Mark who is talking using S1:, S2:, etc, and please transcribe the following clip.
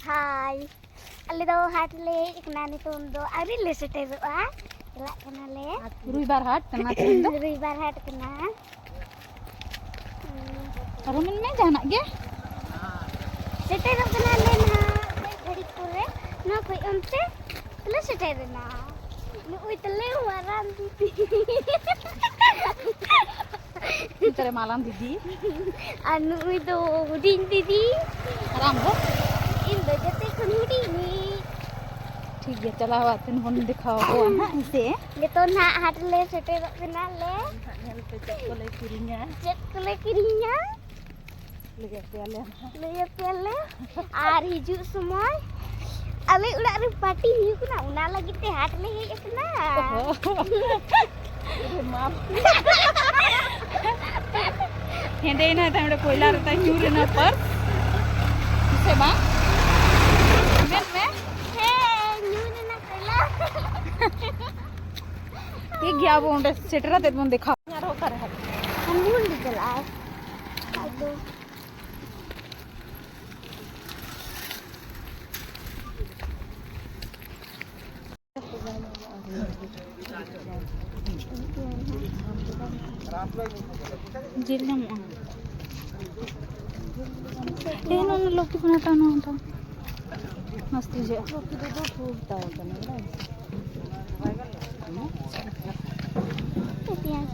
S1: हाय अल्ले दो हाट ले इकना नितुम दो अरी ले सेटेरोआ चला कना ले
S2: रुईबार हाट कना चंदा
S1: रुईबार हाट कना
S2: अरुमन में जाना गे
S1: सेटेरो कना ले ना घड़ी पुरे ना कोई उनते ले सेटेरना नुई तले वारान दीदी
S2: तेरे मालाम दीदी
S1: नुई दो हुडिंग दीदी
S2: आराम हो
S1: इन दो जते कुन हुडिंगी
S2: ठीक है चला हुआ तेन बन दिखाओ को ना इसे
S1: नितो ना हाट ले सेटेरो कना ले
S2: नेल पे चेक को ले किरिnya
S1: चेक को ले किरिnya ले पेले आर हिजु समय अले उड़ा रे पार्टी हिउ कना उना लगी ते हाट ले हेज कना
S2: माफ हेंदे ना तामडे कोयला रहता हिउ रे ना पर से बा मेन में
S1: हे न्यू ने ना कोयला
S2: ये गया वो उंडे सेटरा ते बन देखा यार हो कर है
S1: हम भूल चला आइतो
S2: जिल नम ए नो लोकी पुना तानो तो मस्ती जे लोकी तो खूब ताव कने
S1: इतिहास